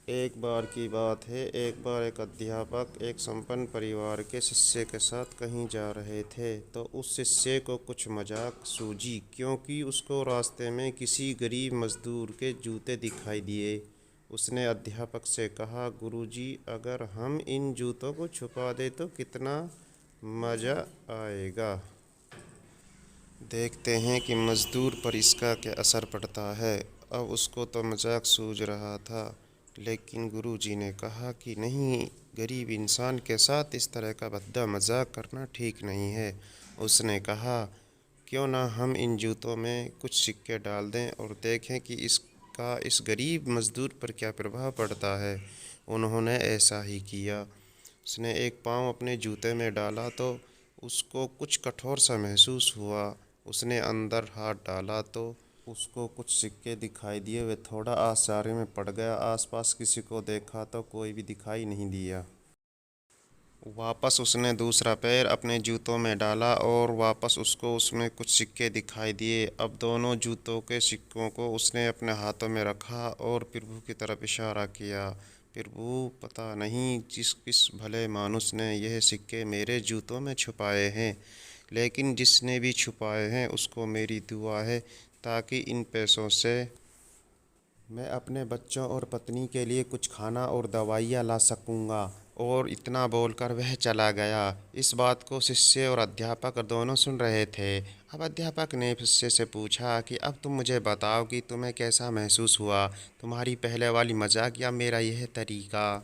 एक बार की बात है। एक बार एक अध्यापक एक संपन्न परिवार के शिष्य के साथ कहीं जा रहे थे, तो उस शिष्य को कुछ मजाक सूझी, क्योंकि उसको रास्ते में किसी गरीब मजदूर के जूते दिखाई दिए। उसने अध्यापक से कहा, गुरुजी, अगर हम इन जूतों को छुपा दे तो कितना मज़ा आएगा। देखते हैं कि मज़दूर पर इसका क्या असर पड़ता है। अब उसको तो मजाक सूझ रहा था, लेकिन गुरुजी ने कहा कि नहीं, गरीब इंसान के साथ इस तरह का भद्दा मजाक करना ठीक नहीं है। उसने कहा, क्यों ना हम इन जूतों में कुछ सिक्के डाल दें और देखें कि इसका इस गरीब मज़दूर पर क्या प्रभाव पड़ता है। उन्होंने ऐसा ही किया। उसने एक पाँव अपने जूते में डाला तो उसको कुछ कठोर सा महसूस हुआ। उसने अंदर हाथ डाला तो उसको कुछ सिक्के दिखाई दिए। वह थोड़ा आश्चर्य में पड़ गया। आसपास किसी को देखा तो कोई भी दिखाई नहीं दिया। वापस उसने दूसरा पैर अपने जूतों में डाला और वापस उसको उसमें कुछ सिक्के दिखाई दिए। अब दोनों जूतों के सिक्कों को उसने अपने हाथों में रखा और प्रभु की तरफ इशारा किया। प्रभु, पता नहीं किस भले मानुस ने यह सिक्के मेरे जूतों में छुपाए हैं, लेकिन जिसने भी छुपाए हैं उसको मेरी दुआ है, ताकि इन पैसों से मैं अपने बच्चों और पत्नी के लिए कुछ खाना और दवाइयाँ ला सकूँगा। और इतना बोलकर वह चला गया। इस बात को शिष्य और अध्यापक दोनों सुन रहे थे। अब अध्यापक ने शिष्य से पूछा कि अब तुम मुझे बताओ कि तुम्हें कैसा महसूस हुआ, तुम्हारी पहले वाली मजाक या मेरा यह तरीका।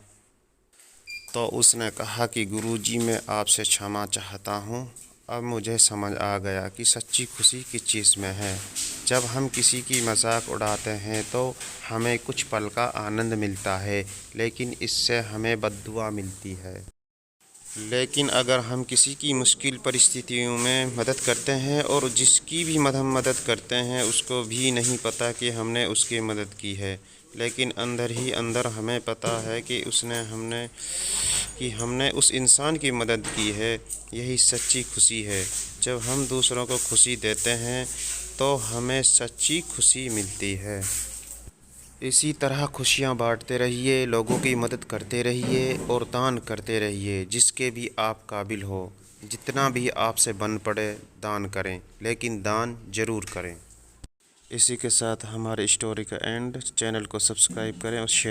तो उसने कहा कि गुरुजी, मैं आपसे क्षमा चाहता हूँ। अब मुझे समझ आ गया कि सच्ची खुशी किस चीज़ में है। जब हम किसी की मजाक उड़ाते हैं तो हमें कुछ पल का आनंद मिलता है, लेकिन इससे हमें बद्दुआ मिलती है। लेकिन अगर हम किसी की मुश्किल परिस्थितियों में मदद करते हैं और जिसकी भी हम मदद करते हैं उसको भी नहीं पता कि हमने उसकी मदद की है, लेकिन अंदर ही अंदर हमें पता है कि हमने उस इंसान की मदद की है, यही सच्ची खुशी है। जब हम दूसरों को खुशी देते हैं तो हमें सच्ची खुशी मिलती है। इसी तरह खुशियाँ बांटते रहिए, लोगों की मदद करते रहिए और दान करते रहिए, जिसके भी आप काबिल हो। जितना भी आपसे बन पड़े दान करें, लेकिन दान ज़रूर करें। इसी के साथ हमारे स्टोरी का एंड। चैनल को सब्सक्राइब करें और शेयर